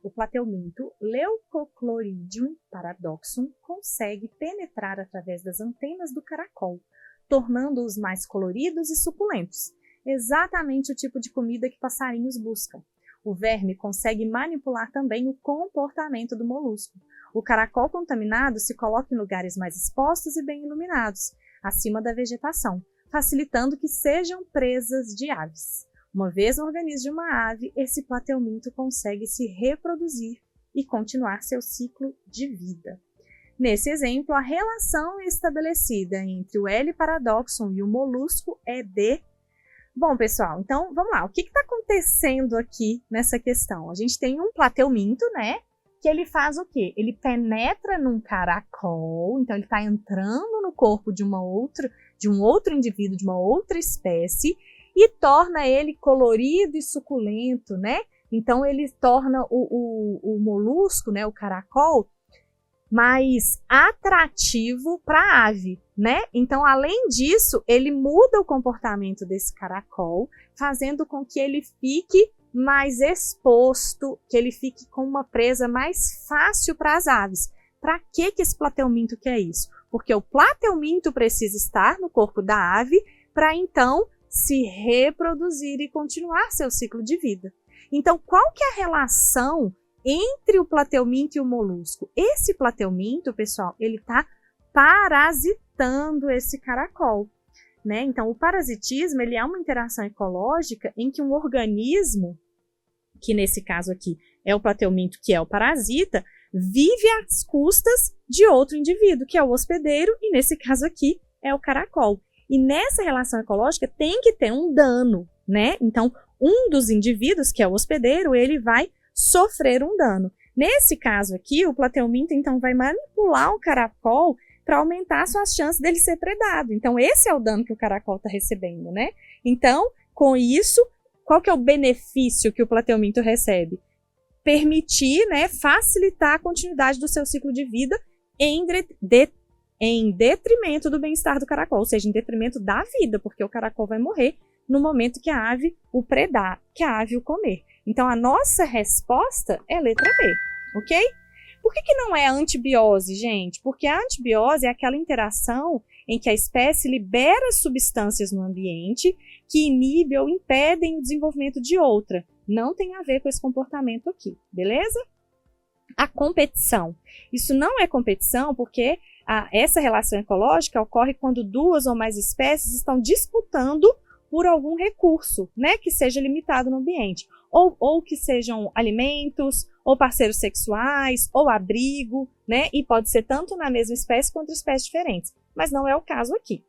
o plateuminto Leucochloridium paradoxum consegue penetrar através das antenas do caracol, tornando-os mais coloridos e suculentos, exatamente o tipo de comida que passarinhos buscam. O verme consegue manipular também o comportamento do molusco. O caracol contaminado se coloca em lugares mais expostos e bem iluminados, acima da vegetação, facilitando que sejam presas de aves. Uma vez no organismo de uma ave, esse plateuminto consegue se reproduzir e continuar seu ciclo de vida. Nesse exemplo, a relação estabelecida entre o L. paradoxum e o molusco é de... Bom, pessoal, então vamos lá. O que está acontecendo aqui nessa questão? A gente tem um plateuminto, né? Que ele faz o quê? Ele penetra num caracol, então ele está entrando no corpo de um outro indivíduo, de uma outra espécie, e torna ele colorido e suculento, né? Então ele torna o molusco, né, o caracol, mais atrativo para a ave, né? Então, além disso, ele muda o comportamento desse caracol, fazendo com que ele fique mais exposto, que ele fique com uma presa mais fácil para as aves. Para que esse plateuminto quer isso? Porque o plateuminto precisa estar no corpo da ave para então se reproduzir e continuar seu ciclo de vida. Então, qual que é a relação entre o plateuminto e o molusco? Esse plateuminto, pessoal, ele está parasitando esse caracol, né? Então, o parasitismo, ele é uma interação ecológica em que um organismo, que nesse caso aqui é o plateuminto, que é o parasita, vive às custas de outro indivíduo, que é o hospedeiro, e nesse caso aqui é o caracol. E nessa relação ecológica tem que ter um dano, né? Então, um dos indivíduos, que é o hospedeiro, ele vai sofrer um dano. Nesse caso aqui, o plateuminto, então, vai manipular o caracol para aumentar suas chances dele ser predado. Então, esse é o dano que o caracol está recebendo, né? Então, com isso, qual que é o benefício que o plateuminto recebe? Permitir, né, facilitar a continuidade do seu ciclo de vida em detrimento do bem-estar do caracol, ou seja, em detrimento da vida, porque o caracol vai morrer no momento que a ave o predar, que a ave o comer. Então, a nossa resposta é letra B, ok? Por que não é a antibiose, gente? Porque a antibiose é aquela interação em que a espécie libera substâncias no ambiente que inibem ou impedem o desenvolvimento de outra. Não tem a ver com esse comportamento aqui, beleza? A competição. Isso não é competição porque essa relação ecológica ocorre quando duas ou mais espécies estão disputando por algum recurso, né, que seja limitado no ambiente, ou que sejam alimentos, ou parceiros sexuais, ou abrigo, né, e pode ser tanto na mesma espécie quanto espécies diferentes, mas não é o caso aqui.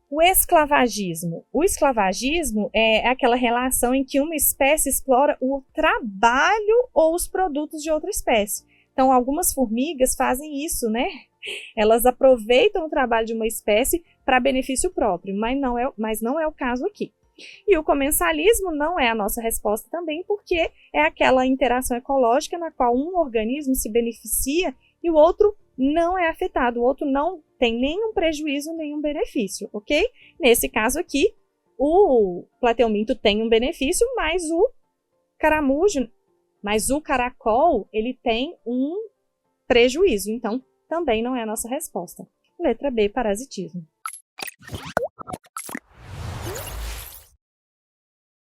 O esclavagismo. O esclavagismo é aquela relação em que uma espécie explora o trabalho ou os produtos de outra espécie. Então, algumas formigas fazem isso, né? Elas aproveitam o trabalho de uma espécie para benefício próprio, mas não é o caso aqui. E o comensalismo não é a nossa resposta também, porque é aquela interação ecológica na qual um organismo se beneficia e o outro não é afetado, o outro não tem nenhum prejuízo, nenhum benefício, ok? Nesse caso aqui, o plateuminto tem um benefício, mas o caracol, ele tem um prejuízo, então também não é a nossa resposta. Letra B, parasitismo.